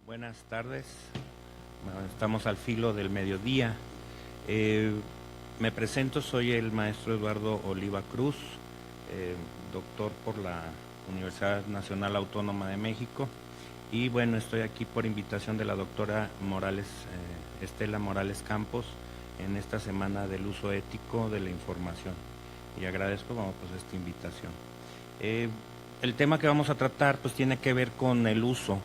Buenas tardes, bueno, estamos al filo del mediodía. Me presento, soy el maestro Eduardo Oliva Cruz, doctor por la Universidad Nacional Autónoma de México, y bueno, estoy aquí por invitación de la doctora Morales, Estela Morales Campos, en esta semana del uso ético de la información, y agradezco esta invitación. El tema que vamos a tratar pues tiene que ver con el uso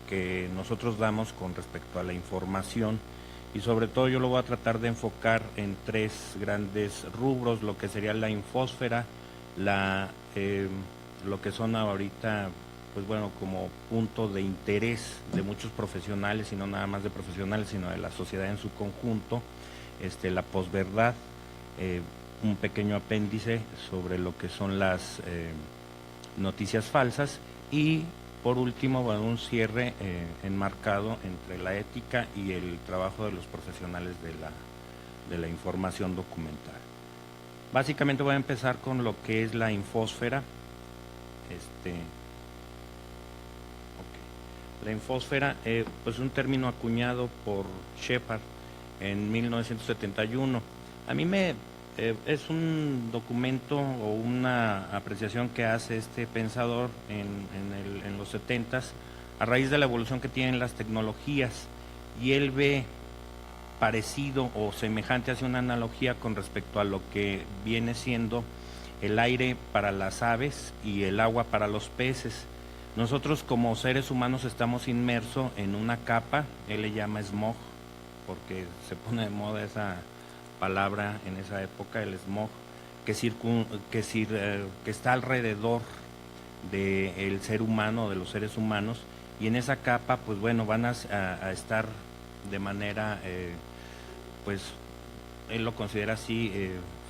que nosotros damos con respecto a la información, y sobre todo yo lo voy a tratar de enfocar en tres grandes rubros: lo que sería la infósfera, lo que son ahorita pues bueno, como punto de interés de muchos profesionales, y no nada más de profesionales, sino de la sociedad en su conjunto, la posverdad, un pequeño apéndice sobre lo que son las noticias falsas, y por último, bueno, un cierre enmarcado entre la ética y el trabajo de los profesionales de la información documental. Básicamente voy a empezar con lo que es la infósfera. La infósfera, pues un término acuñado por Shepard en 1971. A mí es un documento o una apreciación que hace este pensador en los 70s, a raíz de la evolución que tienen las tecnologías, y él ve parecido o semejante, hace una analogía con respecto a lo que viene siendo el aire para las aves y el agua para los peces. Nosotros como seres humanos estamos inmersos en una capa, él le llama smog, porque se pone de moda esa palabra en esa época, el smog, que está alrededor del ser humano, de los seres humanos, y en esa capa pues bueno, van a estar de manera, pues él lo considera así,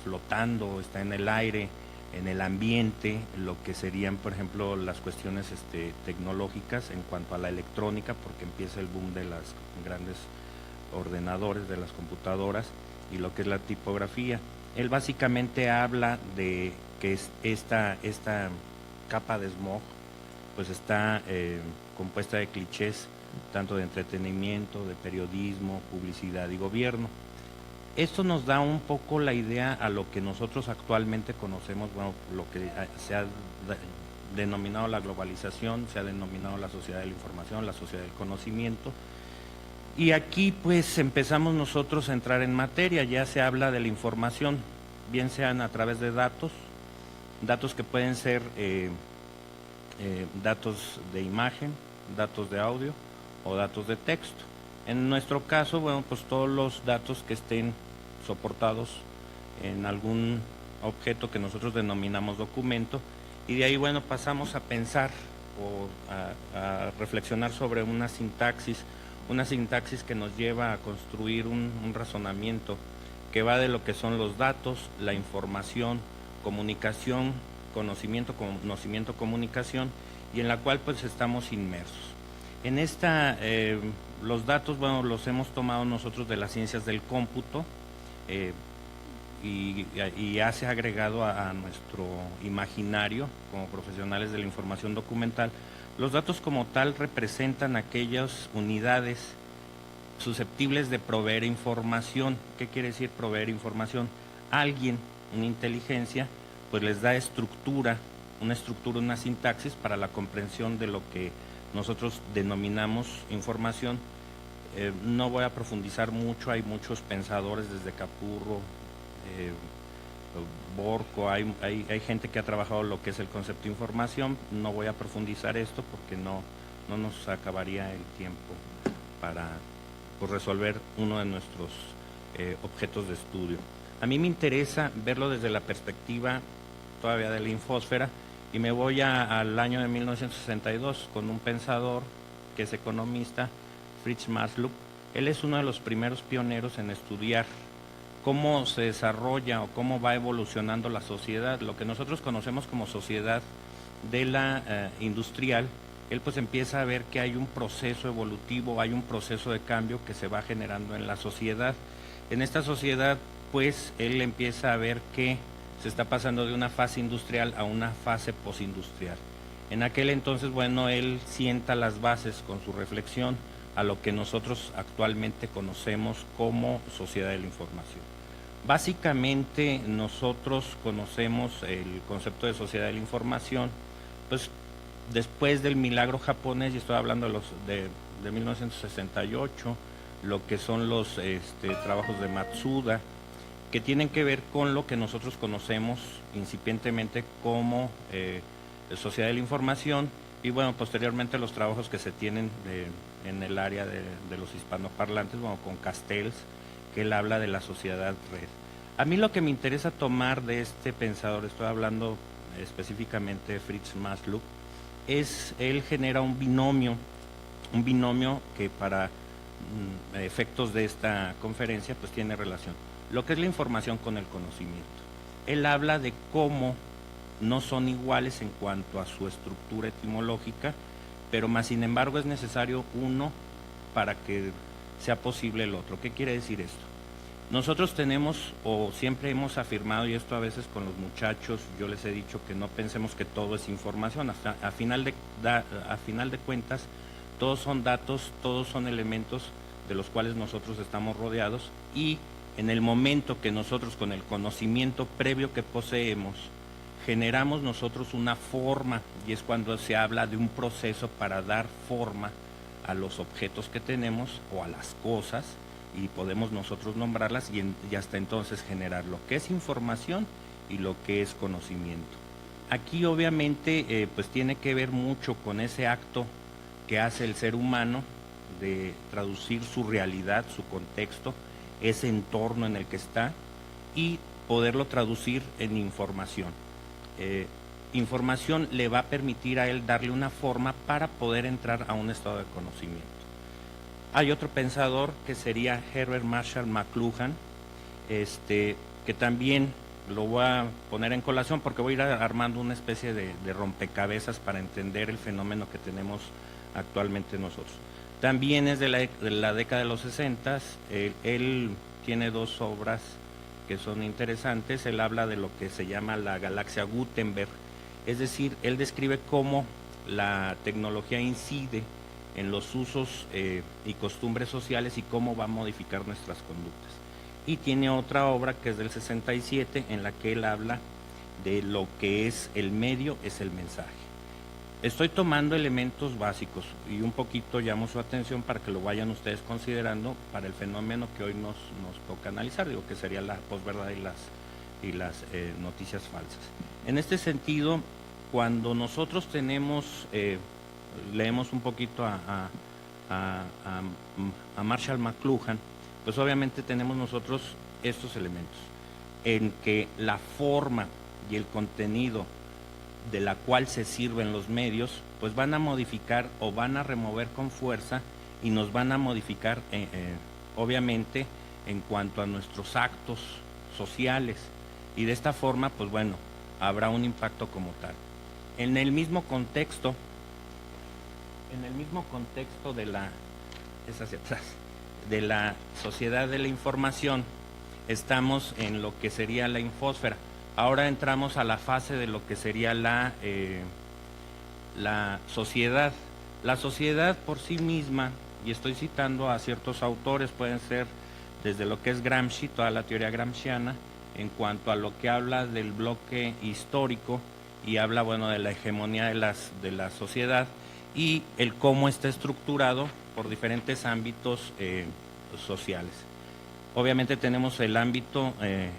flotando, está en el aire, en el ambiente, lo que serían por ejemplo las cuestiones tecnológicas en cuanto a la electrónica, porque empieza el boom de las grandes ordenadores, de las computadoras, y lo que es la tipografía. Él básicamente habla de que esta capa de smog pues está compuesta de clichés, tanto de entretenimiento, de periodismo, publicidad y gobierno. Esto nos da un poco la idea a lo que nosotros actualmente conocemos, bueno, lo que se ha denominado la globalización, se ha denominado la sociedad de la información, la sociedad del conocimiento. Y aquí pues empezamos nosotros a entrar en materia. Ya se habla de la información, bien sean a través de datos que pueden ser datos de imagen, datos de audio o datos de texto. En nuestro caso, bueno, pues todos los datos que estén soportados en algún objeto que nosotros denominamos documento, y de ahí, bueno, pasamos a pensar o a reflexionar sobre una sintaxis que nos lleva a construir un razonamiento que va de lo que son los datos, la información, comunicación, conocimiento, comunicación, y en la cual pues estamos inmersos. En los datos, bueno, los hemos tomado nosotros de las ciencias del cómputo, y ya se ha agregado a nuestro imaginario como profesionales de la información documental. Los datos como tal representan aquellas unidades susceptibles de proveer información. ¿Qué quiere decir proveer información? Alguien, una inteligencia, pues les da una sintaxis para la comprensión de lo que nosotros denominamos información. No voy a profundizar mucho, hay muchos pensadores desde Capurro, Borco, hay gente que ha trabajado lo que es el concepto de información. No voy a profundizar esto porque no nos acabaría el tiempo para resolver uno de nuestros objetos de estudio. A mí me interesa verlo desde la perspectiva todavía de la infósfera, Y me voy al año de 1962 con un pensador que es economista, Fritz Maslow. Él es uno de los primeros pioneros en estudiar cómo se desarrolla o cómo va evolucionando la sociedad, lo que nosotros conocemos como sociedad de la industrial. Él pues empieza a ver que hay un proceso evolutivo, hay un proceso de cambio que se va generando en la sociedad. En esta sociedad pues él empieza a ver que se está pasando de una fase industrial a una fase postindustrial. En aquel entonces, bueno, él sienta las bases con su reflexión a lo que nosotros actualmente conocemos como sociedad de la información. Básicamente nosotros conocemos el concepto de sociedad de la información, pues después del milagro japonés, y estoy hablando de 1968, lo que son los trabajos de Matsuda, que tienen que ver con lo que nosotros conocemos incipientemente como sociedad de la información, y bueno, posteriormente los trabajos que se tienen en el área de los hispanoparlantes, bueno, con Castells, que él habla de la sociedad red. A mí lo que me interesa tomar de este pensador, estoy hablando específicamente de Fritz Maslow, él genera un binomio que para efectos de esta conferencia pues tiene relación. Lo que es la información con el conocimiento. Él habla de cómo no son iguales en cuanto a su estructura etimológica, pero más sin embargo es necesario uno para que sea posible el otro. ¿Qué quiere decir esto? Nosotros tenemos, o siempre hemos afirmado, y esto a veces con los muchachos, yo les he dicho que no pensemos que todo es información, a final de cuentas, todos son datos, todos son elementos de los cuales nosotros estamos rodeados, y en el momento que nosotros con el conocimiento previo que poseemos, generamos nosotros una forma, y es cuando se habla de un proceso para dar forma a los objetos que tenemos o a las cosas, y podemos nosotros nombrarlas y hasta entonces generar lo que es información y lo que es conocimiento. Aquí obviamente pues tiene que ver mucho con ese acto que hace el ser humano de traducir su realidad, su contexto, ese entorno en el que está, y poderlo traducir en información. Información le va a permitir a él darle una forma para poder entrar a un estado de conocimiento. Hay otro pensador que sería Herbert Marshall McLuhan, que también lo voy a poner en colación porque voy a ir armando una especie de rompecabezas para entender el fenómeno que tenemos actualmente nosotros. También es de la década de los 60, él tiene dos obras que son interesantes. Él habla de lo que se llama la galaxia Gutenberg, es decir, él describe cómo la tecnología incide en los usos y costumbres sociales y cómo va a modificar nuestras conductas. Y tiene otra obra que es del 67 en la que él habla de lo que es el medio, es el mensaje. Estoy tomando elementos básicos y un poquito llamo su atención para que lo vayan ustedes considerando para el fenómeno que hoy nos toca analizar, digo que sería la posverdad y las noticias falsas. En este sentido, cuando nosotros leemos un poquito a Marshall McLuhan, pues obviamente tenemos nosotros estos elementos, en que la forma y el contenido de la cual se sirven los medios, pues van a modificar o van a remover con fuerza y nos van a modificar, obviamente, en cuanto a nuestros actos sociales. Y de esta forma, pues bueno, habrá un impacto como tal. En el mismo contexto de la sociedad de la información, estamos en lo que sería la infósfera. Ahora entramos a la fase de lo que sería la sociedad. La sociedad por sí misma, y estoy citando a ciertos autores, pueden ser desde lo que es Gramsci, toda la teoría gramsciana, en cuanto a lo que habla del bloque histórico y habla, bueno, de la hegemonía de la sociedad y el cómo está estructurado por diferentes ámbitos sociales. Obviamente tenemos el ámbito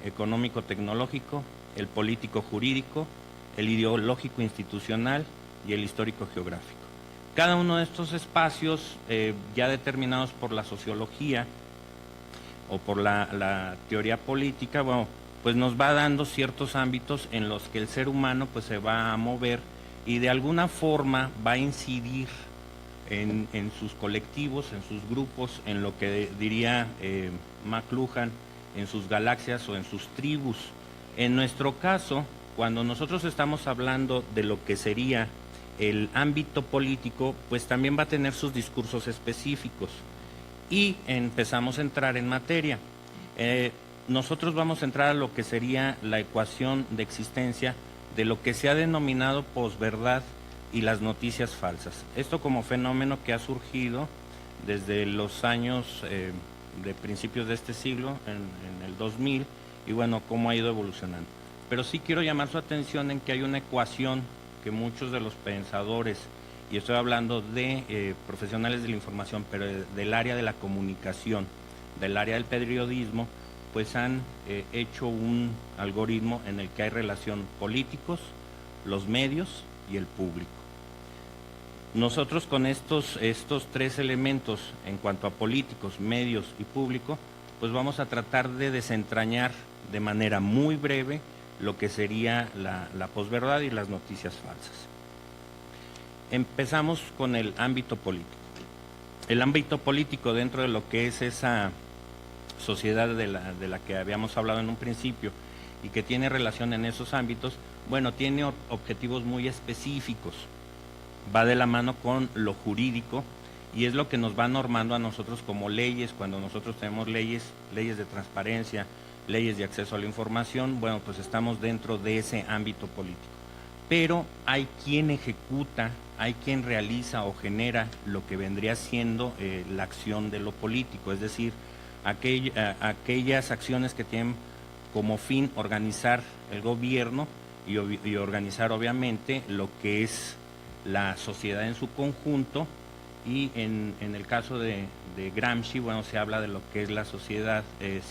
económico-tecnológico, el político-jurídico, el ideológico-institucional y el histórico-geográfico. Cada uno de estos espacios ya determinados por la sociología o por la teoría política, bueno, pues nos va dando ciertos ámbitos en los que el ser humano pues se va a mover y de alguna forma va a incidir en sus colectivos, en sus grupos, en lo que diría McLuhan, en sus galaxias o en sus tribus. En nuestro caso, cuando nosotros estamos hablando de lo que sería el ámbito político, pues también va a tener sus discursos específicos y empezamos a entrar en materia. Nosotros vamos a entrar a lo que sería la ecuación de existencia de lo que se ha denominado posverdad y las noticias falsas. Esto como fenómeno que ha surgido desde los años de principios de este siglo, en el 2000, y bueno, cómo ha ido evolucionando. Pero sí quiero llamar su atención en que hay una ecuación que muchos de los pensadores, y estoy hablando de profesionales de la información, pero del área de la comunicación, del área del periodismo, pues han hecho un algoritmo en el que hay relación políticos, los medios y el público. Nosotros con estos tres elementos en cuanto a políticos, medios y público, pues vamos a tratar de desentrañar de manera muy breve lo que sería la posverdad y las noticias falsas. Empezamos con el ámbito político. El ámbito político dentro de lo que es esa sociedad de la que habíamos hablado en un principio y que tiene relación en esos ámbitos, bueno, tiene objetivos muy específicos, va de la mano con lo jurídico y es lo que nos va normando a nosotros como leyes. Cuando nosotros tenemos leyes de transparencia, leyes de acceso a la información, bueno, pues estamos dentro de ese ámbito político. Pero hay quien ejecuta, hay quien realiza o genera lo que vendría siendo la acción de lo político, es decir, aquellas acciones que tienen como fin organizar el gobierno y organizar obviamente lo que es la sociedad en su conjunto, y en el caso de Gramsci, bueno, se habla de lo que es la sociedad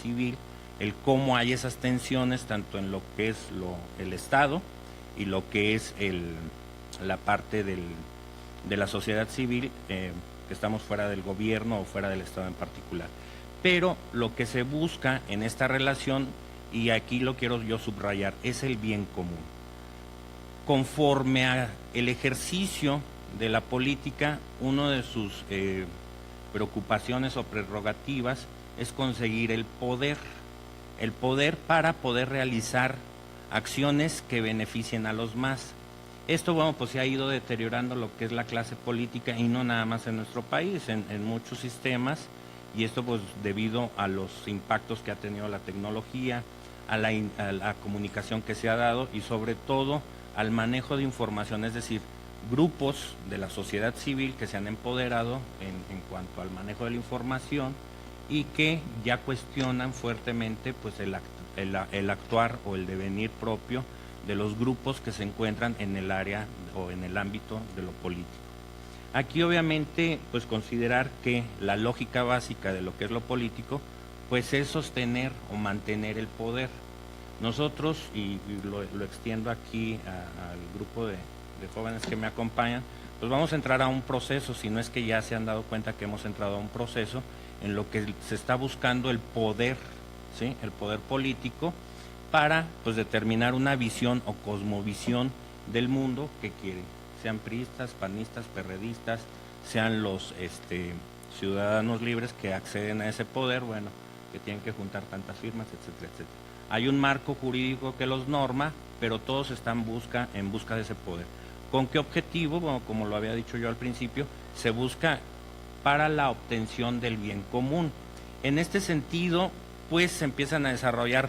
civil, el cómo hay esas tensiones tanto en lo que es el Estado y lo que es la parte de la sociedad civil, que estamos fuera del gobierno o fuera del Estado en particular. Pero lo que se busca en esta relación, y aquí lo quiero yo subrayar, es el bien común. Conforme a el ejercicio de la política, una de sus preocupaciones o prerrogativas es conseguir el poder para poder realizar acciones que beneficien a los más. Esto, bueno, pues se ha ido deteriorando lo que es la clase política, y no nada más en nuestro país, en muchos sistemas, y esto pues debido a los impactos que ha tenido la tecnología, a la comunicación que se ha dado y sobre todo al manejo de información, es decir, grupos de la sociedad civil que se han empoderado en cuanto al manejo de la información y que ya cuestionan fuertemente pues el actuar o el devenir propio de los grupos que se encuentran en el área o en el ámbito de lo político. Aquí obviamente pues considerar que la lógica básica de lo que es lo político pues es sostener o mantener el poder. Nosotros, y lo extiendo aquí al grupo de jóvenes que me acompañan, pues vamos a entrar a un proceso, si no es que ya se han dado cuenta que hemos entrado a un proceso en lo que se está buscando el poder, ¿sí? El poder político para pues determinar una visión o cosmovisión del mundo que quieren, sean priistas, panistas, perredistas, sean los ciudadanos libres que acceden a ese poder, bueno, que tienen que juntar tantas firmas, etcétera, etcétera. Hay un marco jurídico que los norma, pero todos están en busca de ese poder. ¿Con qué objetivo? Bueno, como lo había dicho yo al principio, se busca para la obtención del bien común. En este sentido, pues se empiezan a desarrollar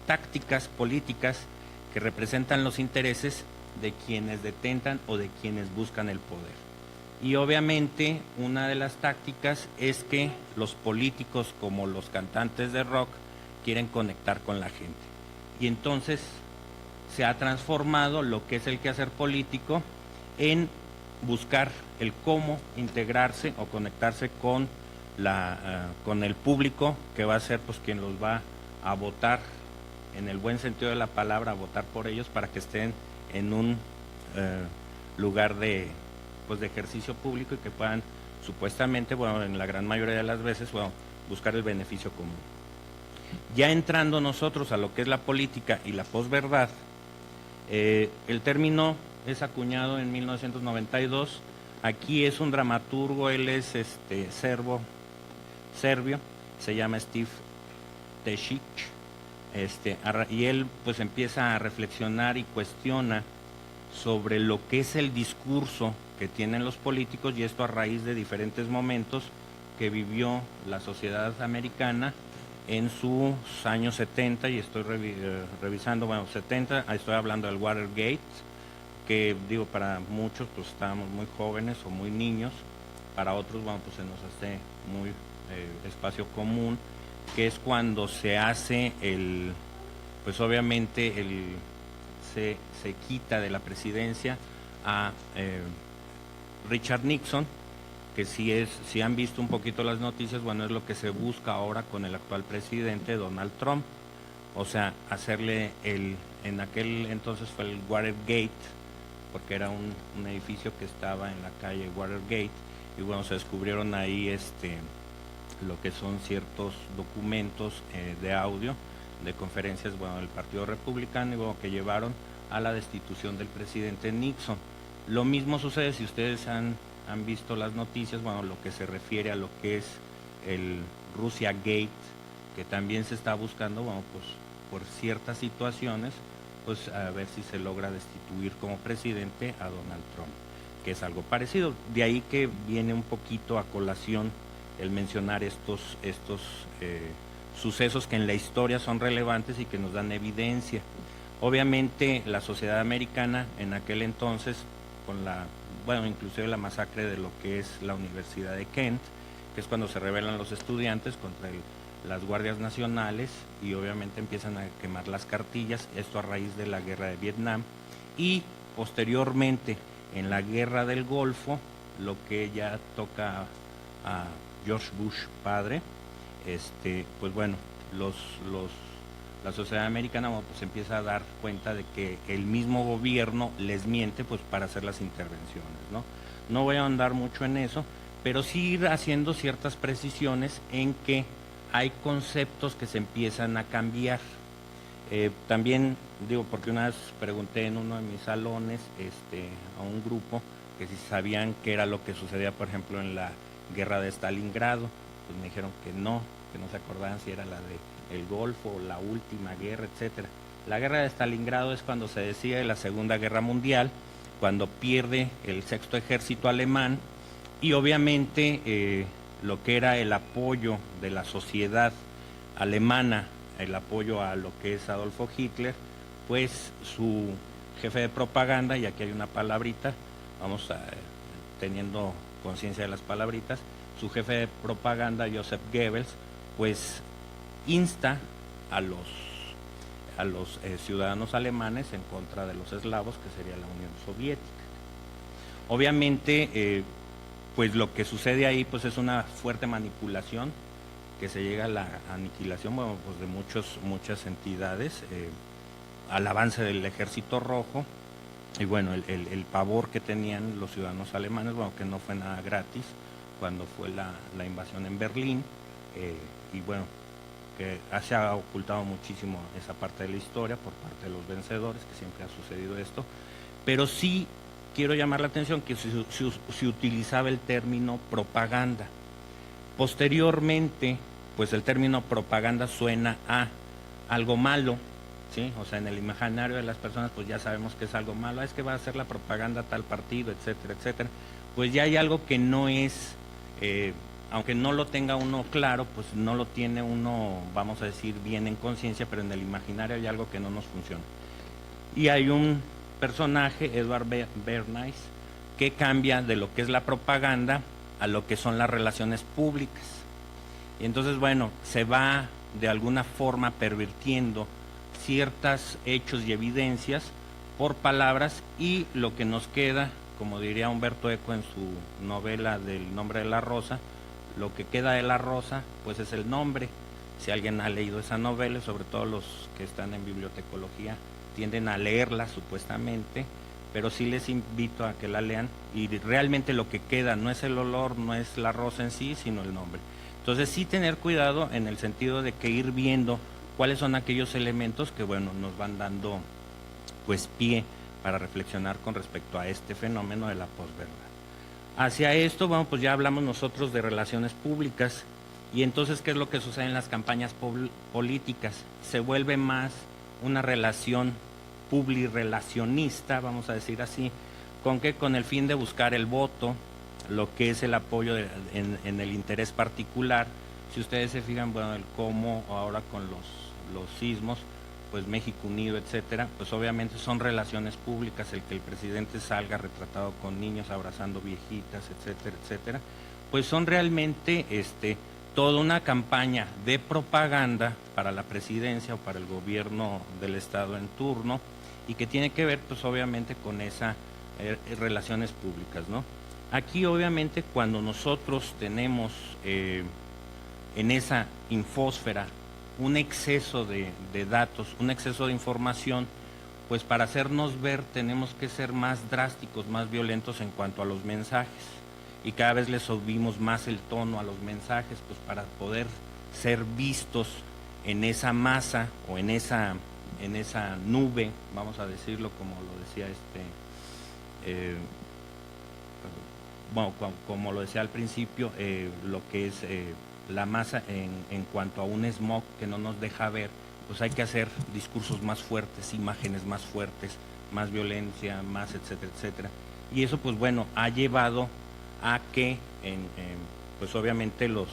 tácticas políticas que representan los intereses de quienes detentan o de quienes buscan el poder. Y obviamente una de las tácticas es que los políticos, como los cantantes de rock, quieren conectar con la gente. Y entonces se ha transformado lo que es el quehacer político en buscar el cómo integrarse o conectarse con el público, que va a ser pues quien los va a votar, en el buen sentido de la palabra, a votar por ellos para que estén en un lugar de ejercicio público y que puedan supuestamente, bueno, en la gran mayoría de las veces, bueno, buscar el beneficio común. Ya entrando nosotros a lo que es la política y la posverdad, el término es acuñado en 1992. Aquí es un dramaturgo, él es serbio, se llama Steve Tešić, y él pues empieza a reflexionar y cuestiona sobre lo que es el discurso que tienen los políticos, y esto a raíz de diferentes momentos que vivió la sociedad americana en sus años 70, y estoy revisando, bueno, 70, estoy hablando del Watergate, que digo, para muchos pues estábamos muy jóvenes o muy niños, para otros, bueno, pues se nos hace muy espacio común, que es cuando se hace pues obviamente se quita de la presidencia a Richard Nixon, que si han visto un poquito las noticias, bueno, es lo que se busca ahora con el actual presidente Donald Trump, o sea, hacerle en aquel entonces fue el Watergate, porque era un edificio que estaba en la calle Watergate, y bueno, se descubrieron ahí lo que son ciertos documentos de audio, de conferencias, bueno, del Partido Republicano, y bueno, que llevaron a la destitución del presidente Nixon. Lo mismo sucede si ustedes han visto las noticias, bueno, lo que se refiere a lo que es el Russia Gate, que también se está buscando, bueno, pues por ciertas situaciones, pues a ver si se logra destituir como presidente a Donald Trump, que es algo parecido. De ahí que viene un poquito a colación el mencionar estos sucesos que en la historia son relevantes y que nos dan evidencia. Obviamente la sociedad americana en aquel entonces, con inclusive la masacre de lo que es la Universidad de Kent, que es cuando se rebelan los estudiantes contra las guardias nacionales, y obviamente empiezan a quemar las cartillas, esto a raíz de la guerra de Vietnam, y posteriormente en la guerra del Golfo, lo que ya toca a George Bush padre, pues bueno, la sociedad americana, bueno, pues empieza a dar cuenta de que el mismo gobierno les miente pues para hacer las intervenciones, ¿no? No voy a ahondar mucho en eso, pero sí ir haciendo ciertas precisiones en que hay conceptos que se empiezan a cambiar. También digo, porque una vez pregunté en uno de mis salones a un grupo que si sabían qué era lo que sucedía, por ejemplo, en la guerra de Stalingrado, pues me dijeron que no se acordaban si era la de el Golfo, la última guerra, etcétera. La guerra de Stalingrado es cuando se decide la Segunda Guerra Mundial, cuando pierde el sexto ejército alemán, y obviamente lo que era el apoyo de la sociedad alemana, el apoyo a lo que es Adolfo Hitler, pues su jefe de propaganda, y aquí hay una palabrita, teniendo conciencia de las palabritas, su jefe de propaganda, Joseph Goebbels, pues insta a los ciudadanos alemanes en contra de los eslavos, que sería la Unión Soviética. Obviamente, pues lo que sucede ahí pues es una fuerte manipulación, que se llega a la aniquilación, bueno, pues de muchas entidades, al avance del Ejército Rojo, y bueno, el pavor que tenían los ciudadanos alemanes, bueno, que no fue nada gratis cuando fue la invasión en Berlín, y bueno, que se ha ocultado muchísimo esa parte de la historia por parte de los vencedores, que siempre ha sucedido esto, pero sí quiero llamar la atención que se utilizaba el término propaganda. Posteriormente, pues el término propaganda suena a algo malo, ¿sí? O sea, en el imaginario de las personas pues ya sabemos que es algo malo, es que va a hacer la propaganda tal partido, etcétera, etcétera. Pues ya hay algo que no es, aunque no lo tenga uno claro, pues no lo tiene uno, vamos a decir, bien en conciencia, pero en el imaginario hay algo que no nos funciona. Y hay un personaje, Edward Bernays, que cambia de lo que es la propaganda a lo que son las relaciones públicas. Y entonces, bueno, se va de alguna forma pervirtiendo ciertos hechos y evidencias por palabras, y lo que nos queda, como diría Humberto Eco en su novela del nombre de la rosa, lo que queda de la rosa pues es el nombre. Si alguien ha leído esa novela, sobre todo los que están en bibliotecología tienden a leerla supuestamente, pero sí les invito a que la lean, y realmente lo que queda no es el olor, no es la rosa en sí, sino el nombre. Entonces sí tener cuidado en el sentido de que ir viendo cuáles son aquellos elementos que, bueno, nos van dando pues pie para reflexionar con respecto a este fenómeno de la posverdad. Hacia esto, bueno, pues ya hablamos nosotros de relaciones públicas, y entonces, ¿qué es lo que sucede en las campañas políticas? Se vuelve más una relación publirelacionista, vamos a decir así, ¿con qué? Con el fin de buscar el voto, lo que es el apoyo en el interés particular. Si ustedes se fijan, bueno, el cómo ahora con los sismos, pues México Unido, etcétera, pues obviamente son relaciones públicas, el que el presidente salga retratado con niños abrazando viejitas, etcétera, etcétera, pues son realmente toda una campaña de propaganda para la presidencia o para el gobierno del estado en turno, y que tiene que ver pues obviamente con esas relaciones públicas, ¿no? Aquí obviamente cuando nosotros tenemos en esa infósfera un exceso de datos, un exceso de información, pues para hacernos ver tenemos que ser más drásticos, más violentos en cuanto a los mensajes, y cada vez le subimos más el tono a los mensajes, pues para poder ser vistos en esa masa o en esa nube, vamos a decirlo como lo decía bueno, como lo decía al principio, lo que es la masa en cuanto a un smog que no nos deja ver, pues hay que hacer discursos más fuertes, imágenes más fuertes, más violencia, más etcétera, etcétera. Y eso pues bueno, ha llevado a que pues obviamente los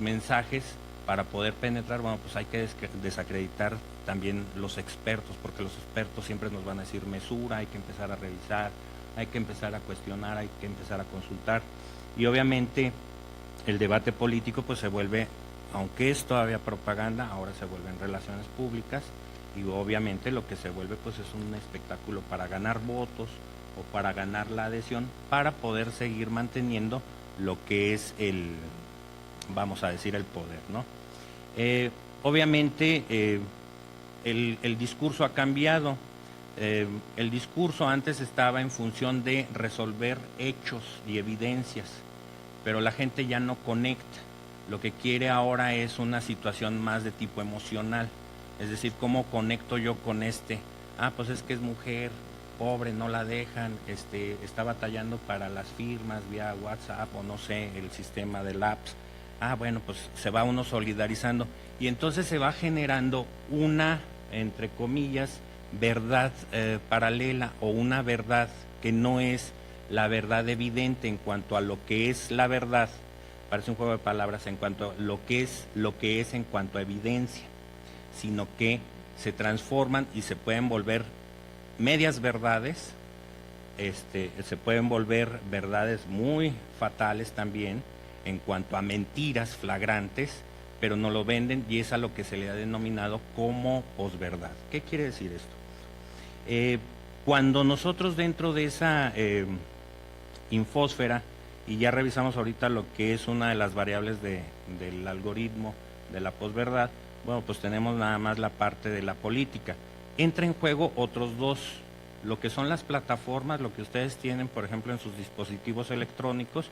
mensajes, para poder penetrar, bueno, pues hay que desacreditar también los expertos, porque los expertos siempre nos van a decir mesura, hay que empezar a revisar, hay que empezar a cuestionar, hay que empezar a consultar, y obviamente el debate político pues se vuelve, aunque es todavía propaganda, ahora se vuelven relaciones públicas, y obviamente lo que se vuelve pues es un espectáculo para ganar votos o para ganar la adhesión, para poder seguir manteniendo lo que es vamos a decir, el poder, ¿no? Obviamente el discurso ha cambiado. El discurso antes estaba en función de resolver hechos y evidencias, pero la gente ya no conecta. Lo que quiere ahora es una situación más de tipo emocional, es decir, ¿cómo conecto yo con pues es que es mujer, pobre, no la dejan, está batallando para las firmas vía WhatsApp o no sé, el sistema de apps. Bueno, pues se va uno solidarizando, y entonces se va generando una, entre comillas, verdad paralela, o una verdad que no es la verdad evidente en cuanto a lo que es la verdad, parece un juego de palabras, en cuanto a lo que es en cuanto a evidencia, sino que se transforman y se pueden volver medias verdades, se pueden volver verdades muy fatales también en cuanto a mentiras flagrantes, pero no lo venden, y es a lo que se le ha denominado como posverdad. ¿Qué quiere decir esto? Cuando nosotros dentro de esa infósfera, y ya revisamos ahorita lo que es una de las variables del algoritmo de la posverdad, bueno, pues tenemos nada más la parte de la política. Entra en juego otros dos, lo que son las plataformas, lo que ustedes tienen, por ejemplo, en sus dispositivos electrónicos,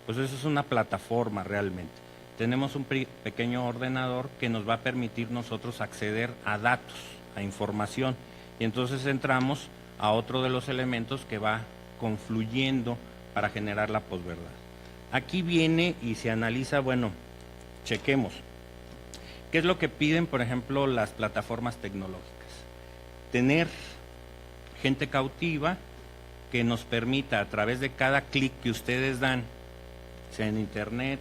pues eso es una plataforma realmente. Tenemos un pequeño ordenador que nos va a permitir nosotros acceder a datos, a información, y entonces entramos a otro de los elementos que va confluyendo para generar la posverdad. Aquí viene y se analiza, bueno, chequemos, ¿qué es lo que piden, por ejemplo, las plataformas tecnológicas? Tener gente cautiva que nos permita, a través de cada clic que ustedes dan, sea en internet,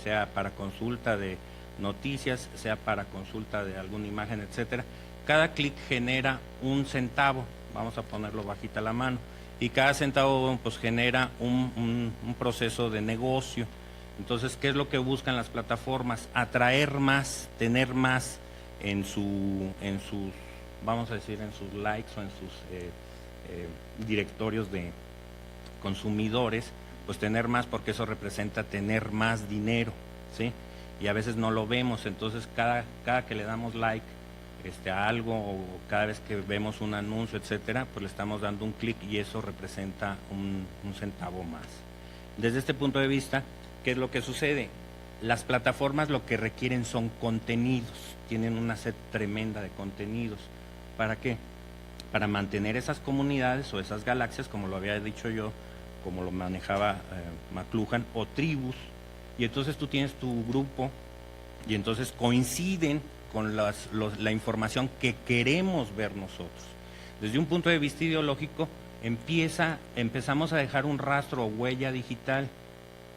sea para consulta de noticias, sea para consulta de alguna imagen, etcétera, cada clic genera un centavo, vamos a ponerlo bajita la mano, y cada centavo pues genera un proceso de negocio. Entonces, ¿qué es lo que buscan las plataformas? Atraer más, tener más en sus, vamos a decir, en sus likes o en sus directorios de consumidores, pues tener más, porque eso representa tener más dinero, ¿sí? Y a veces no lo vemos, entonces cada que le damos like a algo, o cada vez que vemos un anuncio, etcétera, pues le estamos dando un clic, y eso representa un centavo más. Desde este punto de vista, ¿qué es lo que sucede? Las plataformas lo que requieren son contenidos, tienen una sed tremenda de contenidos. ¿Para qué? Para mantener esas comunidades o esas galaxias, como lo había dicho yo, como lo manejaba McLuhan, o tribus, y entonces tú tienes tu grupo y entonces coinciden con la información que queremos ver nosotros. Desde un punto de vista ideológico, empezamos a dejar un rastro o huella digital,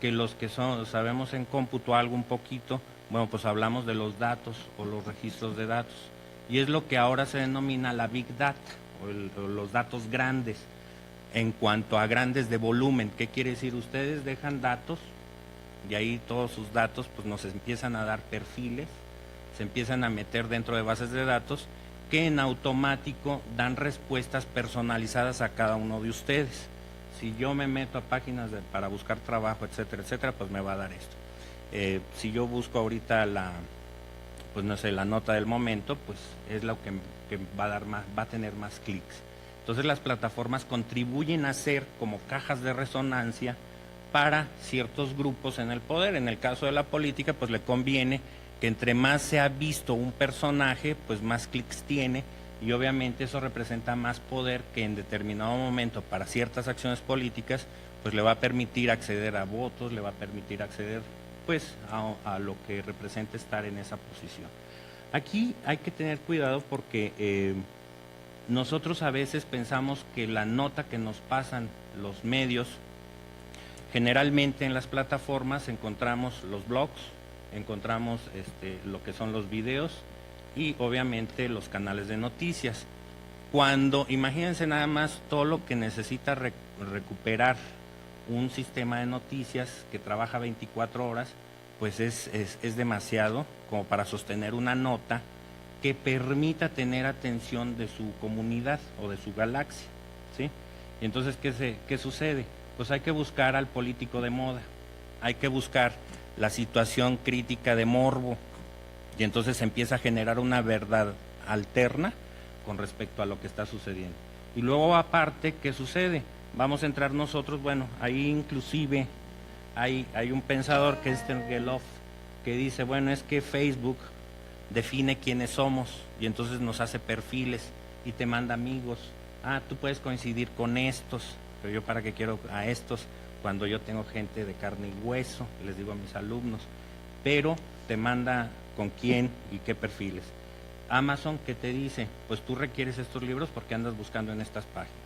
que los que sabemos en cómputo algo un poquito, bueno, pues hablamos de los datos o los registros de datos. Y es lo que ahora se denomina la Big Data, o los datos grandes, en cuanto a grandes de volumen. ¿Qué quiere decir? Ustedes dejan datos, y ahí todos sus datos pues nos empiezan a dar perfiles, se empiezan a meter dentro de bases de datos, que en automático dan respuestas personalizadas a cada uno de ustedes. Si yo me meto a páginas para buscar trabajo, etcétera, etcétera, pues me va a dar esto. Si yo busco ahorita pues no sé, la nota del momento, pues es lo que va a dar más, va a tener más clics. Entonces las plataformas contribuyen a ser como cajas de resonancia para ciertos grupos en el poder. En el caso de la política, pues le conviene que entre más se ha visto un personaje, pues más clics tiene, y obviamente eso representa más poder, que en determinado momento para ciertas acciones políticas pues le va a permitir acceder a votos, le va a permitir acceder pues a lo que representa estar en esa posición. Aquí hay que tener cuidado porque nosotros a veces pensamos que la nota que nos pasan los medios, generalmente en las plataformas encontramos los blogs, encontramos lo que son los videos y obviamente los canales de noticias. Cuando, imagínense nada más todo lo que necesita recuperar un sistema de noticias que trabaja 24 horas, pues es demasiado como para sostener una nota que permita tener atención de su comunidad o de su galaxia, ¿sí? Y entonces, ¿qué sucede? Pues hay que buscar al político de moda, hay que buscar la situación crítica de morbo, y entonces se empieza a generar una verdad alterna con respecto a lo que está sucediendo. Y luego aparte, ¿qué sucede? Vamos a entrar nosotros, bueno, ahí inclusive hay un pensador que es Stengelov, que dice, bueno, es que Facebook define quiénes somos y entonces nos hace perfiles y te manda amigos. Ah, tú puedes coincidir con estos, pero yo para qué quiero a estos cuando yo tengo gente de carne y hueso, les digo a mis alumnos, pero te manda con quién y qué perfiles. Amazon, ¿qué te dice? Pues tú requieres estos libros porque andas buscando en estas páginas.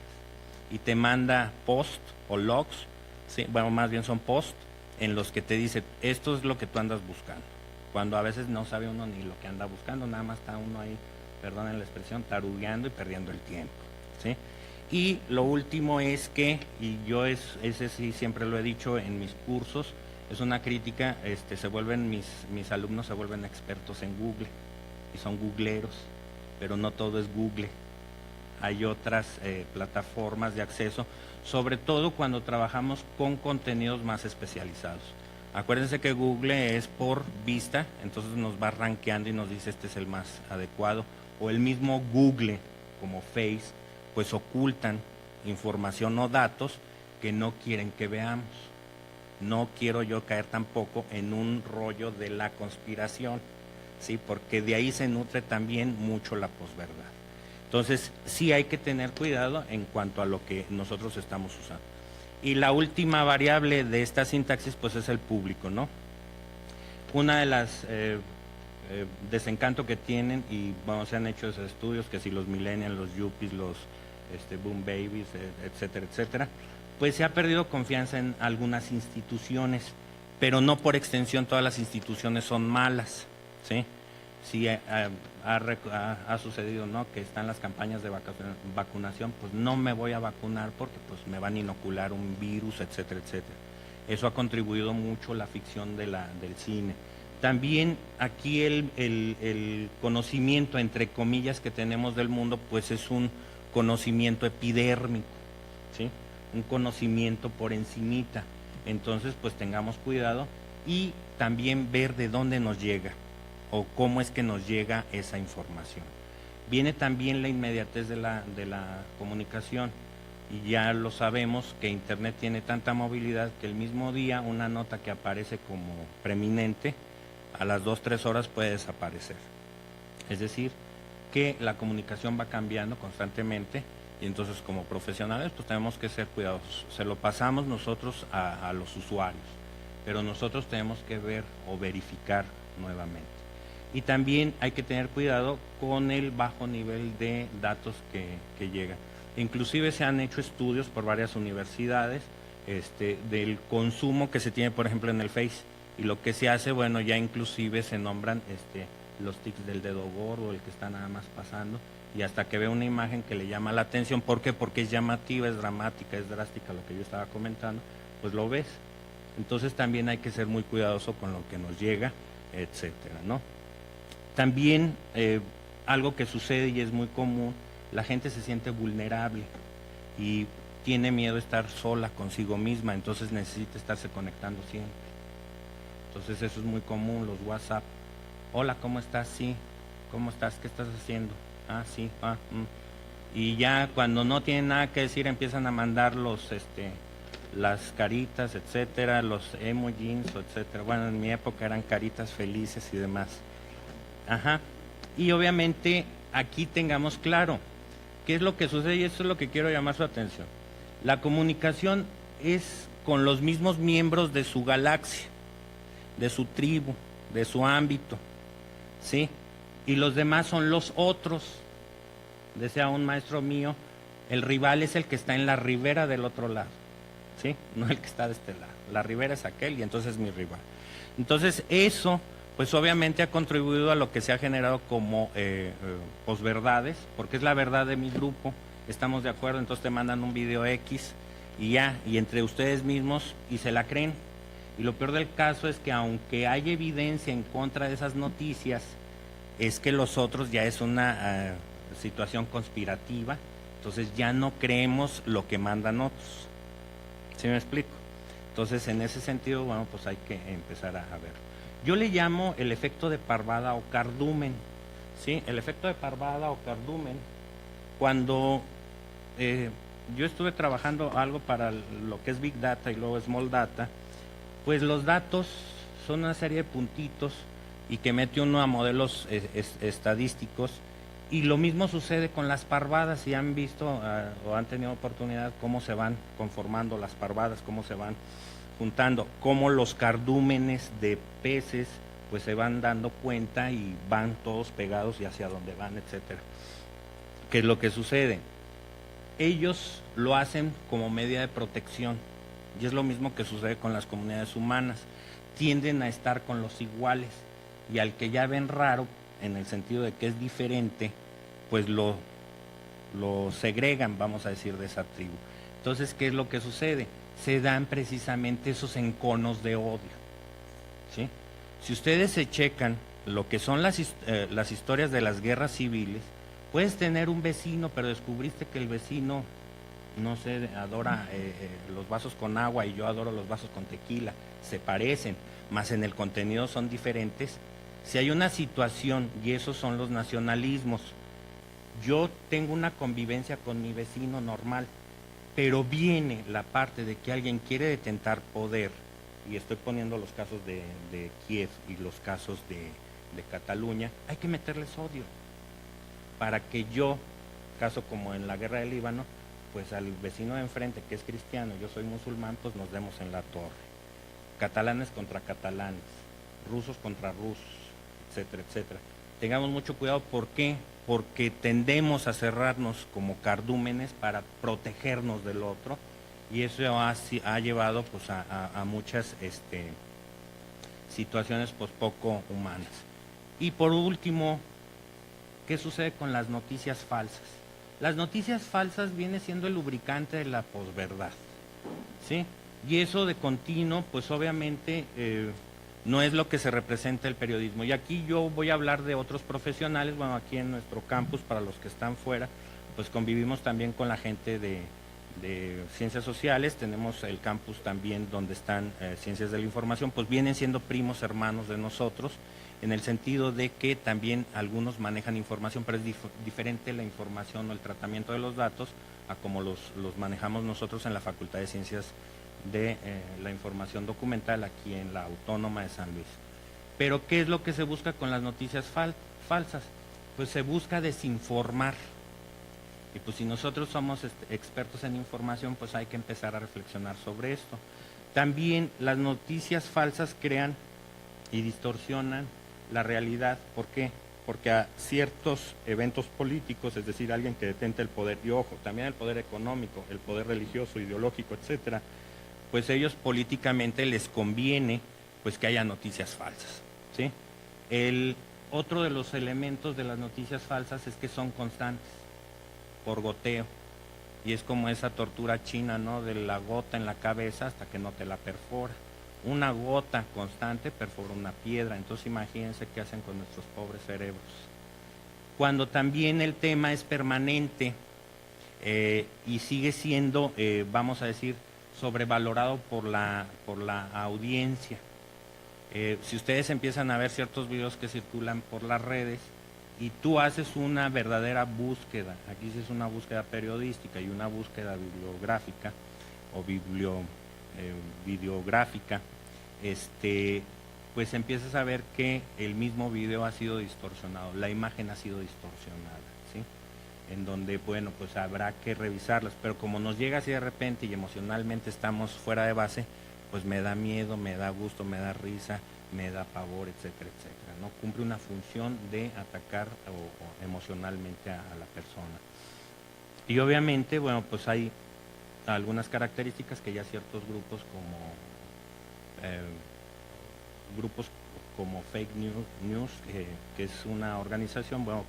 Y te manda post o logs, ¿sí? Bueno, más bien son post, en los que te dice, esto es lo que tú andas buscando. Cuando a veces no sabe uno ni lo que anda buscando, nada más está uno ahí, perdonen la expresión, tarugueando y perdiendo el tiempo, ¿sí? Y lo último es que, y yo ese sí siempre lo he dicho en mis cursos, es una crítica, mis alumnos se vuelven expertos en Google y son googleros, pero no todo es Google. Hay otras plataformas de acceso, sobre todo cuando trabajamos con contenidos más especializados. Acuérdense que Google es por vista, entonces nos va rankeando y nos dice este es el más adecuado, o el mismo Google, como Face, pues ocultan información o datos que no quieren que veamos. No quiero yo caer tampoco en un rollo de la conspiración, ¿sí? Porque de ahí se nutre también mucho la posverdad. Entonces, sí hay que tener cuidado en cuanto a lo que nosotros estamos usando. Y la última variable de esta sintaxis, pues es el público, ¿no? Una de las desencanto que tienen, y bueno, se han hecho esos estudios, que si los millennials, los yuppies, los boom babies, etcétera, etcétera, pues se ha perdido confianza en algunas instituciones, pero no por extensión todas las instituciones son malas, ¿sí? Sí ha sucedido, ¿no?, que están las campañas de vacunación, pues no me voy a vacunar porque pues me van a inocular un virus, etcétera, etcétera. Eso ha contribuido mucho la ficción del cine. También aquí el conocimiento, entre comillas, que tenemos del mundo, pues es un conocimiento epidérmico, ¿sí? Un conocimiento por encimita. Entonces, pues tengamos cuidado y también ver de dónde nos llega o cómo es que nos llega esa información. Viene también la inmediatez de la comunicación. y ya lo sabemos que Internet tiene tanta movilidad que el mismo día una nota que aparece como preeminente, a las 2, 3 horas puede desaparecer. Es decir, que la comunicación va cambiando constantemente y entonces como profesionales pues tenemos que ser cuidadosos. Se lo pasamos nosotros a los usuarios, pero nosotros tenemos que ver o verificar nuevamente. Y también hay que tener cuidado con el bajo nivel de datos que llega. Inclusive se han hecho estudios por varias universidades del consumo que se tiene, por ejemplo, en el Face. Y lo que se hace, bueno, ya inclusive se nombran los tics del dedo gordo, el que está nada más pasando, y hasta que ve una imagen que le llama la atención. ¿Por qué? Porque es llamativa, es dramática, es drástica, lo que yo estaba comentando, pues lo ves. Entonces también hay que ser muy cuidadoso con lo que nos llega, etcétera, ¿no? También algo que sucede y es muy común, la gente se siente vulnerable y tiene miedo de estar sola consigo misma, entonces necesita estarse conectando siempre. Entonces eso es muy común, los WhatsApp. Hola, ¿cómo estás? Sí. ¿Cómo estás? ¿Qué estás haciendo? Ah, sí. Y ya cuando no tienen nada que decir empiezan a mandar las caritas, etcétera, los emojis, etcétera. Bueno, en mi época eran caritas felices y demás. Ajá. Y obviamente aquí tengamos claro qué es lo que sucede y esto es lo que quiero llamar su atención. La comunicación es con los mismos miembros de su galaxia, de su tribu, de su ámbito, ¿sí? Y los demás son los otros. Decía un maestro mío, el rival es el que está en la ribera del otro lado, ¿sí? No el que está de este lado. La ribera es aquel y entonces es mi rival. Entonces eso, pues obviamente ha contribuido a lo que se ha generado como posverdades, porque es la verdad de mi grupo, estamos de acuerdo, entonces te mandan un video X y ya, y entre ustedes mismos y se la creen. Y lo peor del caso es que aunque hay evidencia en contra de esas noticias, es que los otros ya es una situación conspirativa, entonces ya no creemos lo que mandan otros. ¿Sí me explico? Entonces en ese sentido, bueno, pues hay que empezar a ver. Yo le llamo el efecto de Parvada o cardumen, ¿sí? El efecto de Parvada o cardumen, cuando yo estuve trabajando algo para lo que es Big Data y luego Small Data, pues los datos son una serie de puntitos y que mete uno a modelos estadísticos y lo mismo sucede con las parvadas. Si han visto o han tenido oportunidad cómo se van conformando las parvadas, cómo se van juntando, cómo los cardúmenes de peces pues se van dando cuenta y van todos pegados y hacia dónde van, etcétera. ¿Qué es lo que sucede? Ellos lo hacen como medida de protección. Y es lo mismo que sucede con las comunidades humanas. Tienden a estar con los iguales y al que ya ven raro, en el sentido de que es diferente, pues lo segregan, vamos a decir, de esa tribu. Entonces, ¿qué es lo que sucede? Se dan precisamente esos enconos de odio, ¿sí? Si ustedes se checan lo que son las historias de las guerras civiles, puedes tener un vecino, pero descubriste que el vecino, no sé, adora los vasos con agua y yo adoro los vasos con tequila, se parecen, mas en el contenido son diferentes. Si hay una situación, y esos son los nacionalismos, yo tengo una convivencia con mi vecino normal, pero viene la parte de que alguien quiere detentar poder, y estoy poniendo los casos de Kiev y los casos de Cataluña, hay que meterles odio, para que yo, caso como en la guerra del Líbano, pues al vecino de enfrente que es cristiano, yo soy musulmán, pues nos demos en la torre. Catalanes contra catalanes, rusos contra rusos, etcétera, etcétera. Tengamos mucho cuidado, ¿por qué? Porque tendemos a cerrarnos como cardúmenes para protegernos del otro y eso ha llevado pues a muchas situaciones pues poco humanas. Y por último, ¿qué sucede con las noticias falsas? Las noticias falsas viene siendo el lubricante de la posverdad, ¿sí? Y eso de continuo, pues obviamente no es lo que se representa el periodismo. Y aquí yo voy a hablar de otros profesionales, bueno, aquí en nuestro campus, para los que están fuera, pues convivimos también con la gente de de ciencias sociales, tenemos el campus también donde están ciencias de la información, pues vienen siendo primos hermanos de nosotros, en el sentido de que también algunos manejan información, pero es diferente la información o el tratamiento de los datos a como los manejamos nosotros en la Facultad de Ciencias de la Información Documental aquí en la Autónoma de San Luis. Pero ¿qué es lo que se busca con las noticias falsas? Pues se busca desinformar. Y pues si nosotros somos expertos en información, pues hay que empezar a reflexionar sobre esto. También las noticias falsas crean y distorsionan la realidad. ¿Por qué? Porque a ciertos eventos políticos, es decir, alguien que detente el poder, y ojo, también el poder económico, el poder religioso, ideológico, etcétera, pues ellos políticamente les conviene pues que haya noticias falsas, ¿sí? El otro de los elementos de las noticias falsas es que son constantes, por goteo, y es como esa tortura china, ¿no? De la gota en la cabeza hasta que no te la perfora. Una gota constante perfora una piedra, entonces imagínense qué hacen con nuestros pobres cerebros. Cuando también el tema es permanente y sigue siendo, vamos a decir, sobrevalorado por la audiencia. Si ustedes empiezan a ver ciertos videos que circulan por las redes y tú haces una verdadera búsqueda, aquí sí es una búsqueda periodística y una búsqueda bibliográfica o videográfica, pues empiezas a ver que el mismo video ha sido distorsionado, la imagen ha sido distorsionada, ¿sí? En donde, bueno, pues habrá que revisarlas, pero como nos llega así de repente y emocionalmente estamos fuera de base, pues me da miedo, me da gusto, me da risa, me da pavor, etcétera, etcétera, ¿no? Cumple una función de atacar o emocionalmente a la persona. Y obviamente, bueno, pues hay algunas características que ya ciertos grupos como Fake News, que es una organización, bueno,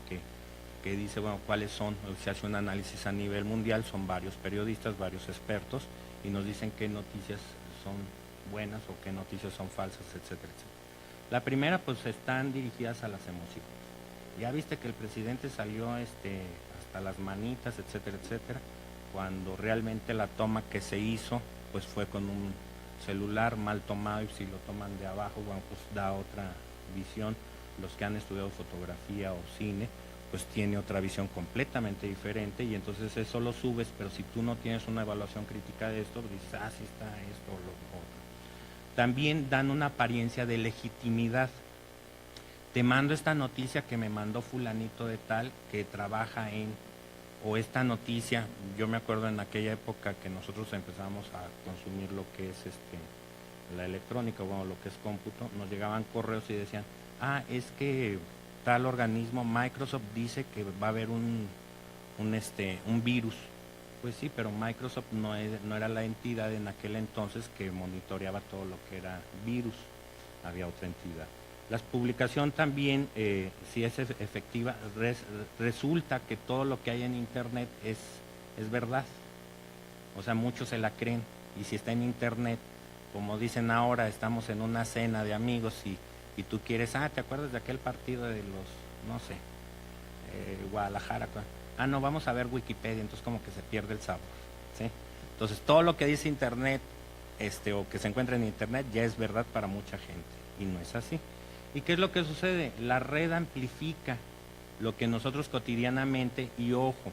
que dice, bueno, cuáles son, se hace un análisis a nivel mundial, son varios periodistas, varios expertos, y nos dicen qué noticias son buenas o qué noticias son falsas, etcétera, etcétera. La primera, pues están dirigidas a las emociones. Ya viste que el presidente salió hasta las manitas, etcétera, etcétera, cuando realmente la toma que se hizo, pues fue con un celular mal tomado, y si lo toman de abajo, bueno, pues da otra visión. Los que han estudiado fotografía o cine, pues tiene otra visión completamente diferente, y entonces eso lo subes, pero si tú no tienes una evaluación crítica de esto, dices, ah, sí está esto o lo otro. También dan una apariencia de legitimidad. Te mando esta noticia que me mandó fulanito de tal que trabaja en, o esta noticia, yo me acuerdo en aquella época que nosotros empezamos a consumir lo que es la electrónica, bueno, lo que es cómputo, nos llegaban correos y decían, ah, es que tal organismo, Microsoft, dice que va a haber un virus. Pues sí, pero Microsoft no era la entidad en aquel entonces que monitoreaba todo lo que era virus, había otra entidad. La publicación también, si es efectiva, resulta que todo lo que hay en Internet es verdad. O sea, muchos se la creen, y si está en Internet, como dicen ahora, estamos en una cena de amigos y tú quieres, ¿te acuerdas de aquel partido de los, no sé, Guadalajara? No, vamos a ver Wikipedia, entonces como que se pierde el sabor, ¿sí? Entonces todo lo que dice Internet, o que se encuentra en Internet, ya es verdad para mucha gente, y no es así. ¿Y qué es lo que sucede? La red amplifica lo que nosotros cotidianamente, y ojo,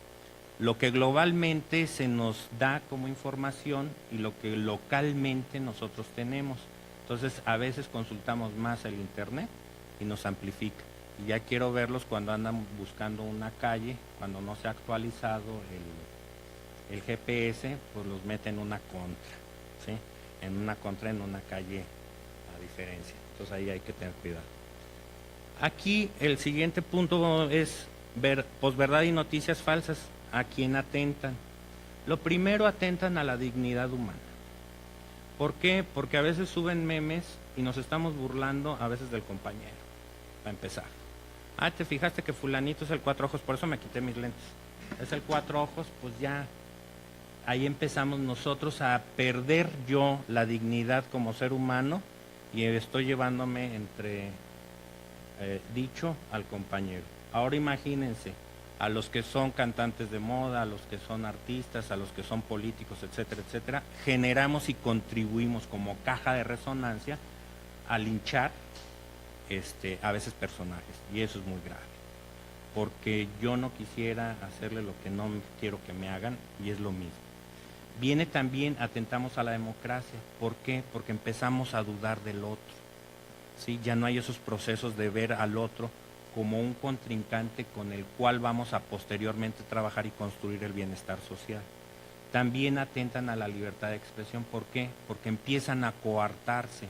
lo que globalmente se nos da como información y lo que localmente nosotros tenemos. Entonces a veces consultamos más el Internet y nos amplifica. Y ya quiero verlos cuando andan buscando una calle, cuando no se ha actualizado el GPS, pues los mete en una contra, ¿sí? En una contra, en una calle a diferencia. Entonces ahí hay que tener cuidado. Aquí el siguiente punto es ver posverdad y noticias falsas. ¿A quién atentan? Lo primero, atentan a la dignidad humana. ¿Por qué? Porque a veces suben memes y nos estamos burlando a veces del compañero, para empezar. ¿Te fijaste que fulanito es el cuatro ojos? Por eso me quité mis lentes. Es el cuatro ojos, pues ya ahí empezamos nosotros a perder yo la dignidad como ser humano, y estoy llevándome dicho al compañero. Ahora imagínense, a los que son cantantes de moda, a los que son artistas, a los que son políticos, etcétera, etcétera, generamos y contribuimos como caja de resonancia a linchar a veces personajes, y eso es muy grave, porque yo no quisiera hacerle lo que no quiero que me hagan, y es lo mismo. Viene también, atentamos a la democracia. ¿Por qué? Porque empezamos a dudar del otro, ¿sí? Ya no hay esos procesos de ver al otro como un contrincante con el cual vamos a posteriormente trabajar y construir el bienestar social. También atentan a la libertad de expresión. ¿Por qué? Porque empiezan a coartarse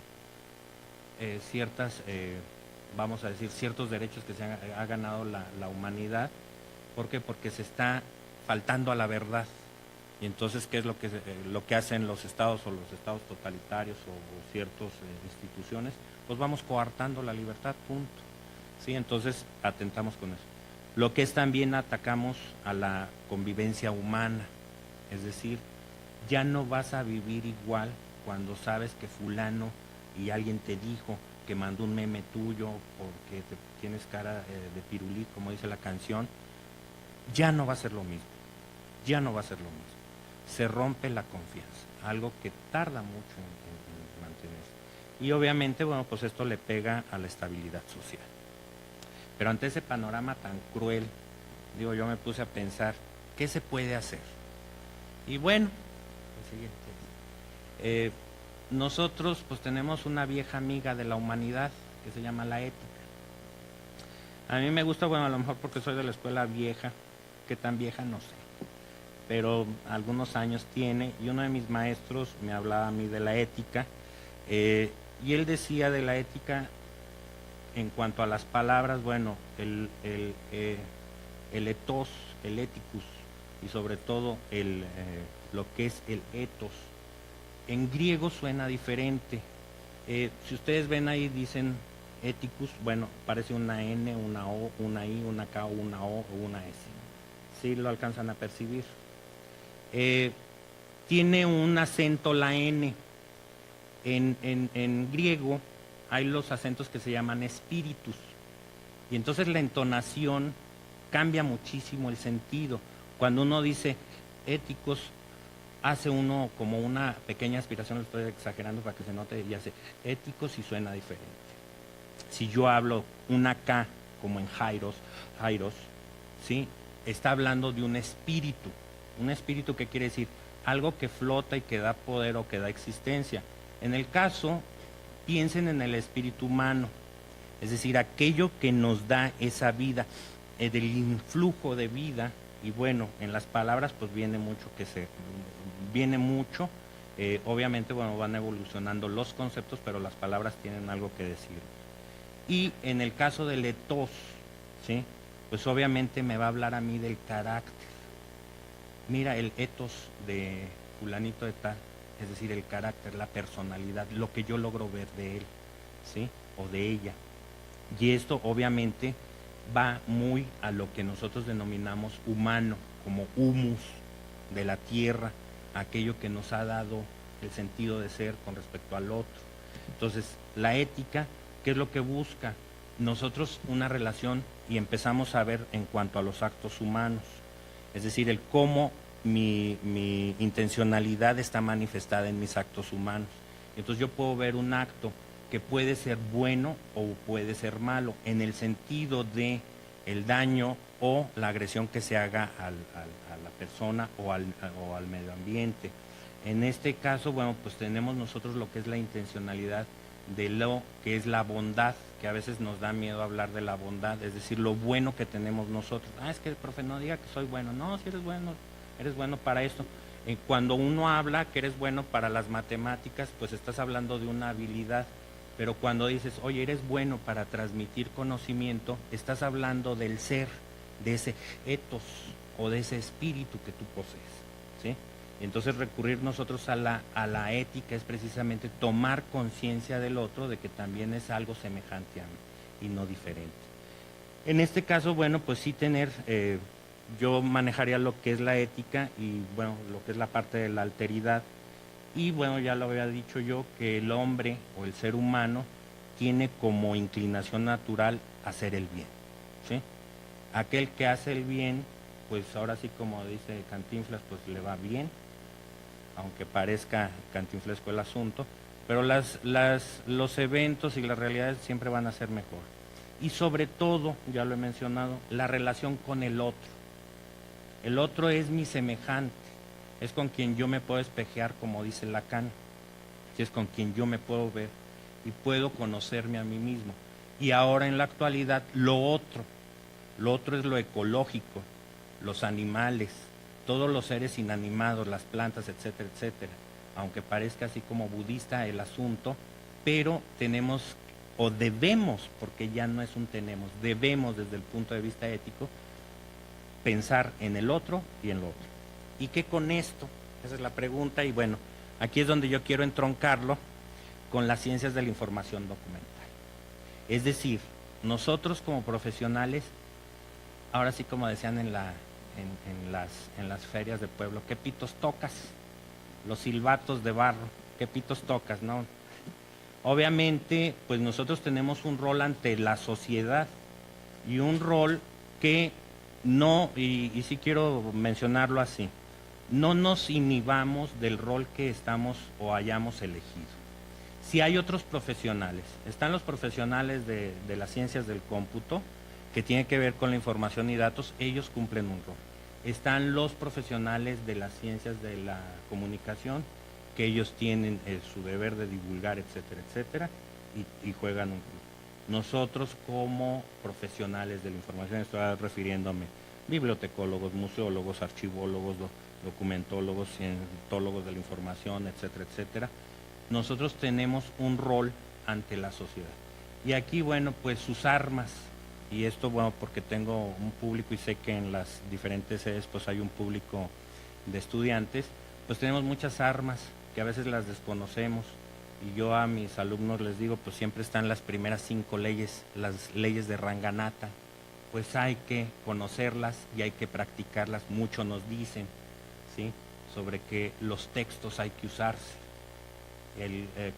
vamos a decir, ciertos derechos que se ha ganado la humanidad. ¿Por qué? Porque se está faltando a la verdad. Y entonces, ¿qué es lo que hacen los estados o los estados totalitarios o ciertas instituciones? Pues vamos coartando la libertad, punto. ¿Sí? Entonces, atentamos con eso. Lo que es también atacamos a la convivencia humana, es decir, ya no vas a vivir igual cuando sabes que fulano y alguien te dijo que mandó un meme tuyo porque tienes cara de pirulí, como dice la canción. Ya no va a ser lo mismo, ya no va a ser lo mismo. Se rompe la confianza, algo que tarda mucho en mantenerse. Y obviamente, bueno, pues esto le pega a la estabilidad social. Pero ante ese panorama tan cruel, digo, yo me puse a pensar, ¿qué se puede hacer? Y bueno, el siguiente. Nosotros pues tenemos una vieja amiga de la humanidad que se llama la ética. A mí me gusta, bueno, a lo mejor porque soy de la escuela vieja, que tan vieja no sé, pero algunos años tiene, y uno de mis maestros me hablaba a mí de la ética, y él decía de la ética en cuanto a las palabras, bueno, el ethos, el ethicus, y sobre todo lo que es el ethos. En griego suena diferente. Si ustedes ven ahí, dicen ethicus, bueno, parece una N, una O, una I, una K, una O o una S. Sí lo alcanzan a percibir. Tiene un acento la N. En griego hay los acentos que se llaman espíritus. Y entonces la entonación cambia muchísimo el sentido. Cuando uno dice éticos, hace uno como una pequeña aspiración, lo estoy exagerando para que se note, y hace éticos y suena diferente. Si yo hablo una K, como en Jairos, ¿sí? Está hablando de un espíritu que quiere decir algo que flota y que da poder o que da existencia. En el caso, piensen en el espíritu humano, es decir, aquello que nos da esa vida, del influjo de vida. Y bueno, en las palabras pues viene mucho, obviamente bueno, van evolucionando los conceptos, pero las palabras tienen algo que decir. Y en el caso del ethos, ¿sí? Pues obviamente me va a hablar a mí del carácter. Mira, el ethos de fulanito de tal, es decir, el carácter, la personalidad, lo que yo logro ver de él, ¿sí? O de ella. Y esto obviamente va muy a lo que nosotros denominamos humano, como humus de la tierra, aquello que nos ha dado el sentido de ser con respecto al otro. Entonces, la ética, ¿qué es lo que busca? Nosotros una relación, y empezamos a ver en cuanto a los actos humanos, es decir, el cómo mi intencionalidad está manifestada en mis actos humanos. Entonces yo puedo ver un acto que puede ser bueno o puede ser malo, en el sentido de el daño o la agresión que se haga a la persona o al medio ambiente. En este caso, bueno, pues tenemos nosotros lo que es la intencionalidad de lo que es la bondad, que a veces nos da miedo hablar de la bondad, es decir, lo bueno que tenemos nosotros. Es que el profe no diga que soy bueno. No, si eres bueno para esto. Cuando uno habla que eres bueno para las matemáticas, pues estás hablando de una habilidad. Pero cuando dices, oye, eres bueno para transmitir conocimiento, estás hablando del ser, de ese ethos o de ese espíritu que tú posees, ¿sí? Entonces recurrir nosotros a la ética es precisamente tomar conciencia del otro, de que también es algo semejante a mí y no diferente. En este caso, bueno, pues sí yo manejaría lo que es la ética y bueno, lo que es la parte de la alteridad. Y bueno, ya lo había dicho yo, que el hombre o el ser humano tiene como inclinación natural hacer el bien, ¿sí? Aquel que hace el bien, pues ahora sí como dice Cantinflas, pues le va bien, aunque parezca cantinflesco el asunto, pero los eventos y las realidades siempre van a ser mejor. Y sobre todo, ya lo he mencionado, la relación con el otro. El otro es mi semejante, es con quien yo me puedo espejear, como dice Lacan, es con quien yo me puedo ver y puedo conocerme a mí mismo. Y ahora en la actualidad, lo otro es lo ecológico, los animales, todos los seres inanimados, las plantas, etcétera, etcétera. Aunque parezca así como budista el asunto, pero tenemos o debemos, porque ya no es un tenemos, debemos desde el punto de vista ético pensar en el otro y en lo otro. ¿Y qué con esto? Esa es la pregunta y bueno, aquí es donde yo quiero entroncarlo con las ciencias de la información documental. Es decir, nosotros como profesionales, ahora sí como decían en las ferias de pueblo, ¿qué pitos tocas? Los silbatos de barro, ¿qué pitos tocas? ¿No? Obviamente, pues nosotros tenemos un rol ante la sociedad y un rol que no, y sí quiero mencionarlo así, no nos inhibamos del rol que estamos o hayamos elegido. Si hay otros profesionales, están los profesionales de las ciencias del cómputo, que tiene que ver con la información y datos, ellos cumplen un rol. Están los profesionales de las ciencias de la comunicación, que ellos tienen su deber de divulgar, etcétera, etcétera, y juegan un rol. Nosotros como profesionales de la información, estoy refiriéndome bibliotecólogos, museólogos, archivólogos, documentólogos, cientólogos de la información, etcétera, etcétera, nosotros tenemos un rol ante la sociedad. Y aquí, bueno, pues sus armas, y esto, bueno, porque tengo un público y sé que en las diferentes sedes pues hay un público de estudiantes, pues tenemos muchas armas que a veces las desconocemos. Y yo a mis alumnos les digo, pues siempre están las primeras 5 leyes, las leyes de Ranganatha, pues hay que conocerlas y hay que practicarlas. Mucho nos dicen, ¿sí?, sobre que los textos hay que usarse.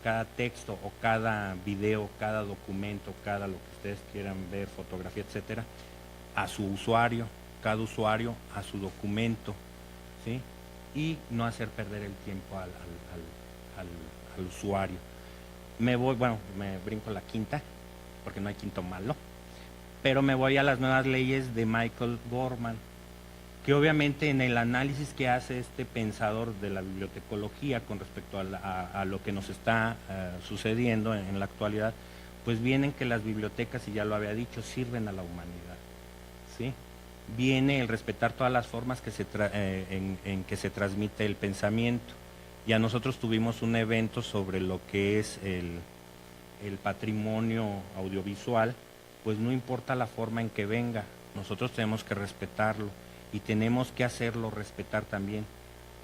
Cada texto o cada video, cada documento, cada lo que ustedes quieran ver, fotografía, etcétera, a su usuario, cada usuario a su documento, ¿sí? Y no hacer perder el tiempo al usuario. Me brinco la quinta, porque no hay quinto malo, pero me voy a las nuevas leyes de Michael Gorman, que obviamente en el análisis que hace este pensador de la bibliotecología con respecto a lo que nos está sucediendo en la actualidad, pues vienen que las bibliotecas, y ya lo había dicho, sirven a la humanidad, ¿sí? Viene el respetar todas las formas que en que se transmite el pensamiento. Ya nosotros tuvimos un evento sobre lo que es el patrimonio audiovisual, pues no importa la forma en que venga, nosotros tenemos que respetarlo y tenemos que hacerlo respetar también.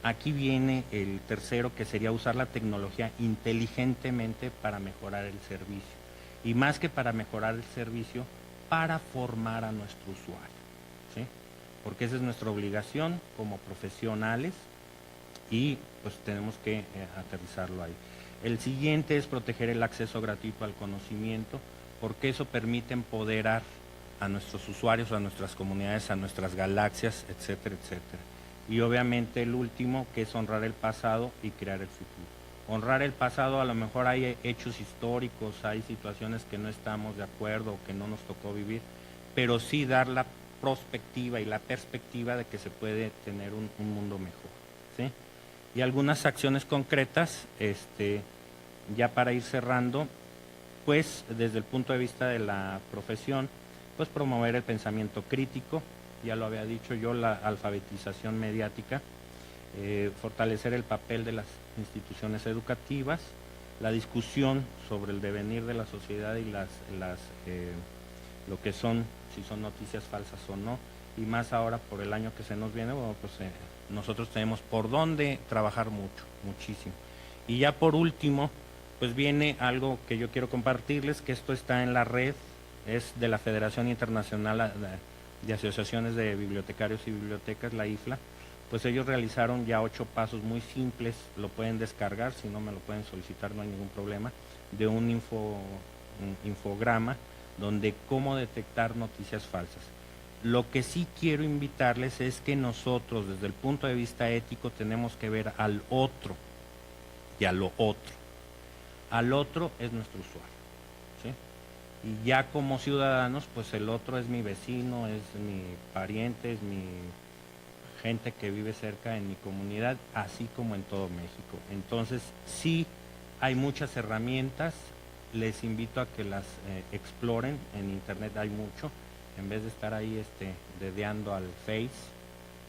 Aquí viene el tercero, que sería usar la tecnología inteligentemente para mejorar el servicio. Y más que para mejorar el servicio, para formar a nuestro usuario, ¿sí? Porque esa es nuestra obligación como profesionales y pues tenemos que aterrizarlo ahí. El siguiente es proteger el acceso gratuito al conocimiento, porque eso permite empoderar a nuestros usuarios, a nuestras comunidades, a nuestras galaxias, etcétera, etcétera. Y obviamente el último, que es honrar el pasado y crear el futuro. Honrar el pasado, a lo mejor hay hechos históricos, hay situaciones que no estamos de acuerdo o que no nos tocó vivir, pero sí dar la prospectiva y la perspectiva de que se puede tener un mundo mejor, ¿sí? Y algunas acciones concretas, ya para ir cerrando, pues desde el punto de vista de la profesión, pues promover el pensamiento crítico, ya lo había dicho yo, la alfabetización mediática, fortalecer el papel de las instituciones educativas, la discusión sobre el devenir de la sociedad y lo que son, si son noticias falsas o no, y más ahora por el año que se nos viene, bueno, pues nosotros tenemos por dónde trabajar mucho, muchísimo. Y ya por último, pues viene algo que yo quiero compartirles, que esto está en la red, es de la Federación Internacional de Asociaciones de Bibliotecarios y Bibliotecas, la IFLA. Pues ellos realizaron ya 8 pasos muy simples, lo pueden descargar, si no me lo pueden solicitar, no hay ningún problema, de un infograma donde cómo detectar noticias falsas. Lo que sí quiero invitarles es que nosotros, desde el punto de vista ético, tenemos que ver al otro y a lo otro. Al otro es nuestro usuario, ¿sí? Y ya como ciudadanos, pues el otro es mi vecino, es mi pariente, es mi gente que vive cerca en mi comunidad, así como en todo México. Entonces, sí hay muchas herramientas, les invito a que las exploren, en internet hay mucho, en vez de estar ahí dedeando al Face,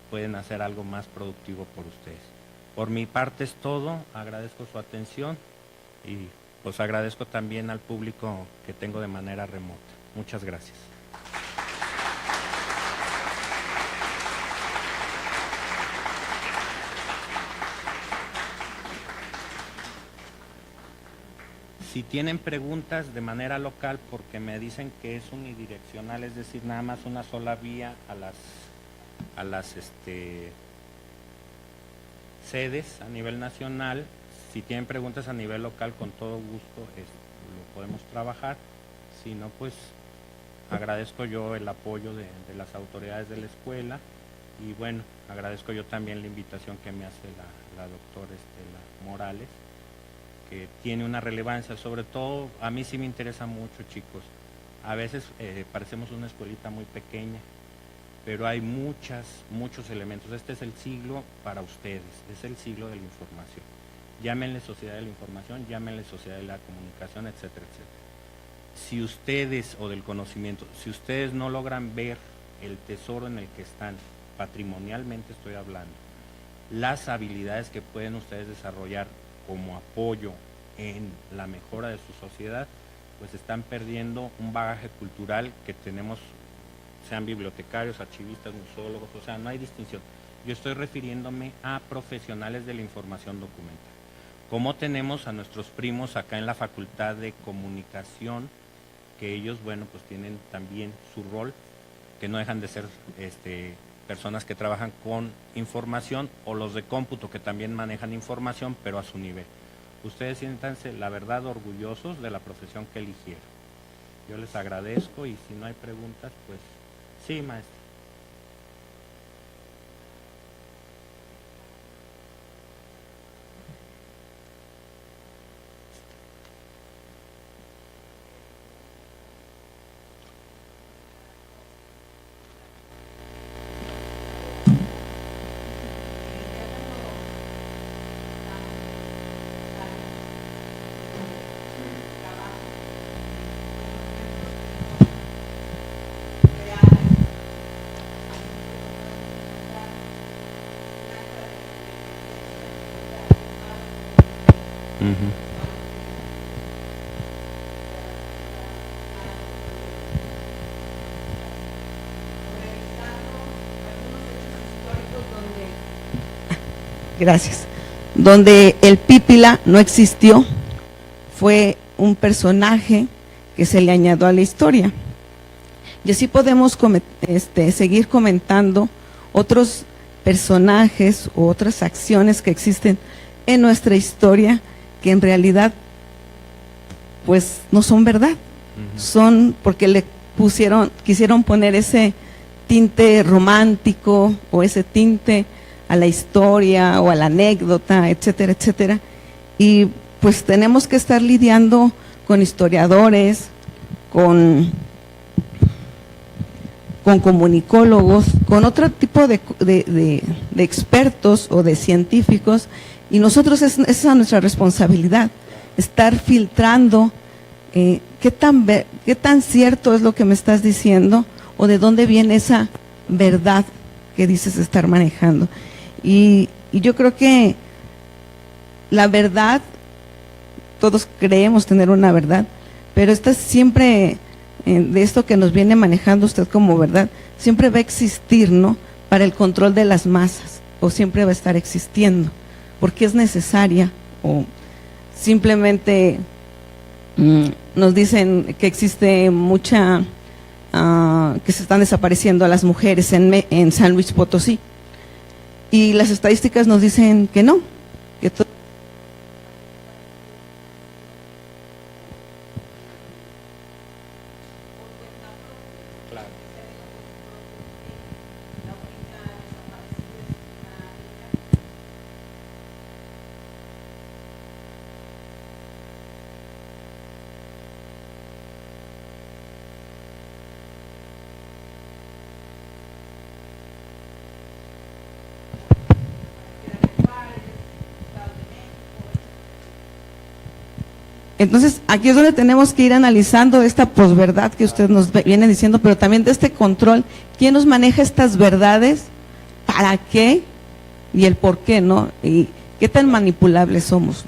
pueden hacer algo más productivo por ustedes. Por mi parte es todo, agradezco su atención y pues agradezco también al público que tengo de manera remota. Muchas gracias. Si tienen preguntas de manera local, porque me dicen que es unidireccional, es decir, nada más una sola vía a las sedes a nivel nacional, si tienen preguntas a nivel local, con todo gusto lo podemos trabajar. Si no, pues agradezco yo el apoyo de las autoridades de la escuela y bueno, agradezco yo también la invitación que me hace la doctora Estela Morales, que tiene una relevancia, sobre todo a mí sí me interesa mucho, chicos. A veces parecemos una escuelita muy pequeña, pero hay muchos elementos. Este es el siglo para ustedes, es el siglo de la información. Llámenle sociedad de la información, llámenle sociedad de la comunicación, etcétera, etcétera. Si ustedes, o del conocimiento, si ustedes no logran ver el tesoro en el que están, patrimonialmente estoy hablando, las habilidades que pueden ustedes desarrollar como apoyo en la mejora de su sociedad, pues están perdiendo un bagaje cultural que tenemos, sean bibliotecarios, archivistas, museólogos, o sea, no hay distinción. Yo estoy refiriéndome a profesionales de la información documental. Como tenemos a nuestros primos acá en la Facultad de Comunicación, que ellos, bueno, pues tienen también su rol, que no dejan de ser personas que trabajan con información, o los de cómputo que también manejan información, pero a su nivel. Ustedes siéntanse, la verdad, orgullosos de la profesión que eligieron. Yo les agradezco y si no hay preguntas, pues sí, maestra. Gracias. Donde el Pípila no existió, fue un personaje que se le añadió a la historia. Y así podemos seguir comentando otros personajes u otras acciones que existen en nuestra historia que en realidad pues no son verdad, son porque le quisieron poner ese tinte romántico o ese tinte a la historia o a la anécdota, etcétera, etcétera. Y pues tenemos que estar lidiando con historiadores, con comunicólogos, con otro tipo de expertos o de científicos, y nosotros esa es nuestra responsabilidad, estar filtrando qué tan cierto es lo que me estás diciendo o de dónde viene esa verdad que dices estar manejando. Y yo creo que la verdad, todos creemos tener una verdad, pero esta siempre, de esto que nos viene manejando usted como verdad, siempre va a existir, ¿no?, para el control de las masas, o siempre va a estar existiendo, porque es necesaria, o simplemente nos dicen que existe mucha, que se están desapareciendo a las mujeres en San Luis Potosí, y las estadísticas nos dicen que no, que Entonces, aquí es donde tenemos que ir analizando esta posverdad que usted nos viene diciendo, pero también de este control. ¿Quién nos maneja estas verdades? ¿Para qué? Y el por qué, ¿no? Y qué tan manipulables somos.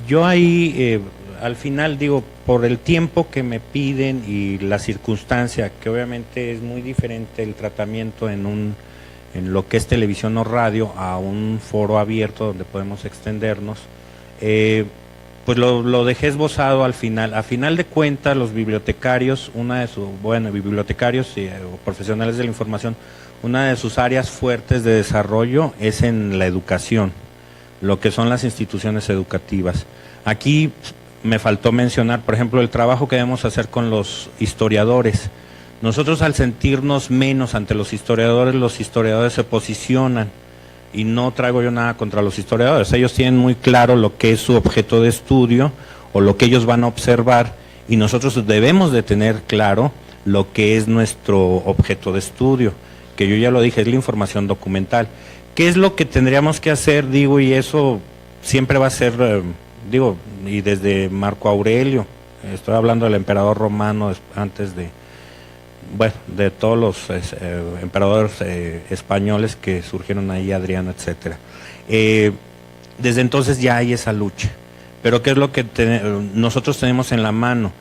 Yo ahí, al final digo, por el tiempo que me piden y la circunstancia, que obviamente es muy diferente el tratamiento en lo que es televisión o radio a un foro abierto donde podemos extendernos, pues lo dejé esbozado al final. A final de cuentas, los bibliotecarios, bibliotecarios o profesionales de la información, una de sus áreas fuertes de desarrollo es en la educación, lo que son las instituciones educativas. Aquí me faltó mencionar, por ejemplo, el trabajo que debemos hacer con los historiadores. Nosotros, al sentirnos menos ante los historiadores se posicionan, y no traigo yo nada contra los historiadores. Ellos tienen muy claro lo que es su objeto de estudio o lo que ellos van a observar, y nosotros debemos de tener claro lo que es nuestro objeto de estudio, que yo ya lo dije, es la información documental. ¿Qué es lo que tendríamos que hacer? Digo, y eso siempre va a ser, y desde Marco Aurelio, estoy hablando del emperador romano antes de todos los emperadores españoles que surgieron ahí, Adriano, etcétera. Desde entonces ya hay esa lucha. Pero ¿qué es lo que nosotros tenemos en la mano?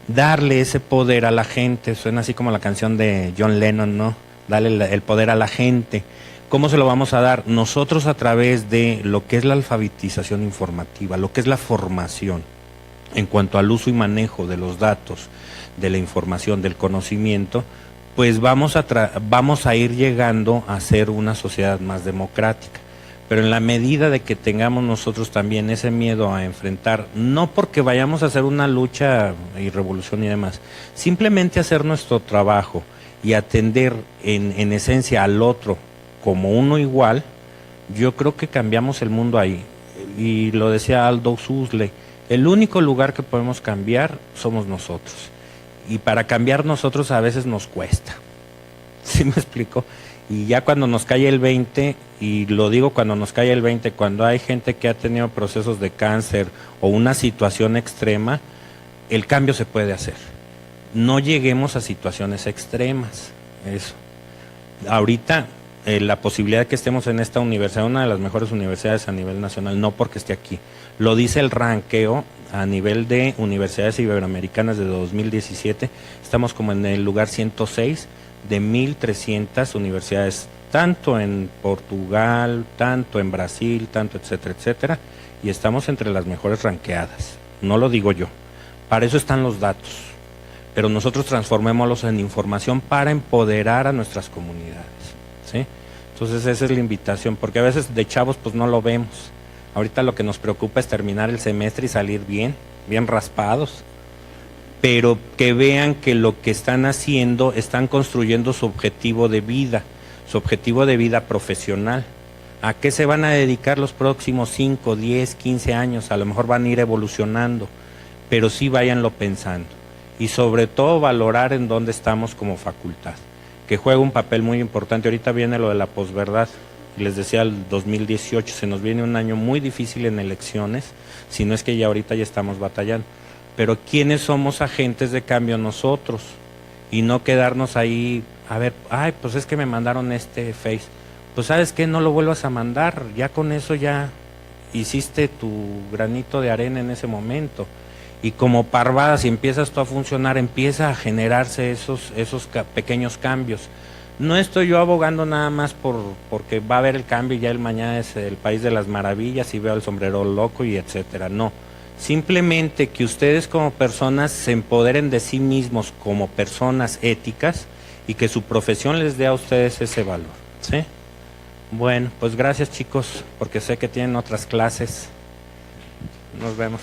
Darle ese poder a la gente. Suena así como la canción de John Lennon, ¿no? Darle el poder a la gente. ¿Cómo se lo vamos a dar? Nosotros, a través de lo que es la alfabetización informativa, lo que es la formación en cuanto al uso y manejo de los datos, de la información, del conocimiento, pues vamos a ir llegando a ser una sociedad más democrática. Pero en la medida de que tengamos nosotros también ese miedo a enfrentar, no porque vayamos a hacer una lucha y revolución y demás, simplemente hacer nuestro trabajo y atender en esencia al otro como uno igual, yo creo que cambiamos el mundo ahí. Y lo decía Aldous Huxley, el único lugar que podemos cambiar somos nosotros. Y para cambiar nosotros a veces nos cuesta. ¿Sí me explico? Y ya cuando nos cae el 20, y lo digo cuando nos cae el 20, cuando hay gente que ha tenido procesos de cáncer o una situación extrema, el cambio se puede hacer. No lleguemos a situaciones extremas. Eso. Ahorita, la posibilidad de que estemos en esta universidad, una de las mejores universidades a nivel nacional, no porque esté aquí, lo dice el ranqueo a nivel de universidades iberoamericanas de 2017, estamos como en el lugar 106 de 1.300 universidades, tanto en Portugal, tanto en Brasil, tanto etcétera, etcétera, y estamos entre las mejores ranqueadas, no lo digo yo, para eso están los datos, pero nosotros transformémoslos en información para empoderar a nuestras comunidades, ¿sí? Entonces esa es la invitación, porque a veces de chavos pues no lo vemos. Ahorita lo que nos preocupa es terminar el semestre y salir bien raspados, pero que vean que lo que están haciendo, están construyendo su objetivo de vida profesional. ¿A qué se van a dedicar los próximos 5, 10, 15 años? A lo mejor van a ir evolucionando, pero sí váyanlo pensando. Y sobre todo valorar en dónde estamos como facultad, que juega un papel muy importante. Ahorita viene lo de la posverdad. Les decía, el 2018 se nos viene un año muy difícil en elecciones, si no es que ya ahorita ya estamos batallando. Pero ¿quiénes somos agentes de cambio? Nosotros, y no quedarnos ahí, a ver, pues es que me mandaron este Face. Pues ¿sabes qué? No lo vuelvas a mandar, ya con eso ya hiciste tu granito de arena en ese momento. Y como parvada, si empiezas tú a funcionar, empieza a generarse esos pequeños cambios. No estoy yo abogando nada más porque va a haber el cambio y ya el mañana es el país de las maravillas y veo el sombrero loco y etcétera. No, simplemente que ustedes como personas se empoderen de sí mismos como personas éticas y que su profesión les dé a ustedes ese valor, ¿sí? Bueno, pues gracias chicos, porque sé que tienen otras clases. Nos vemos.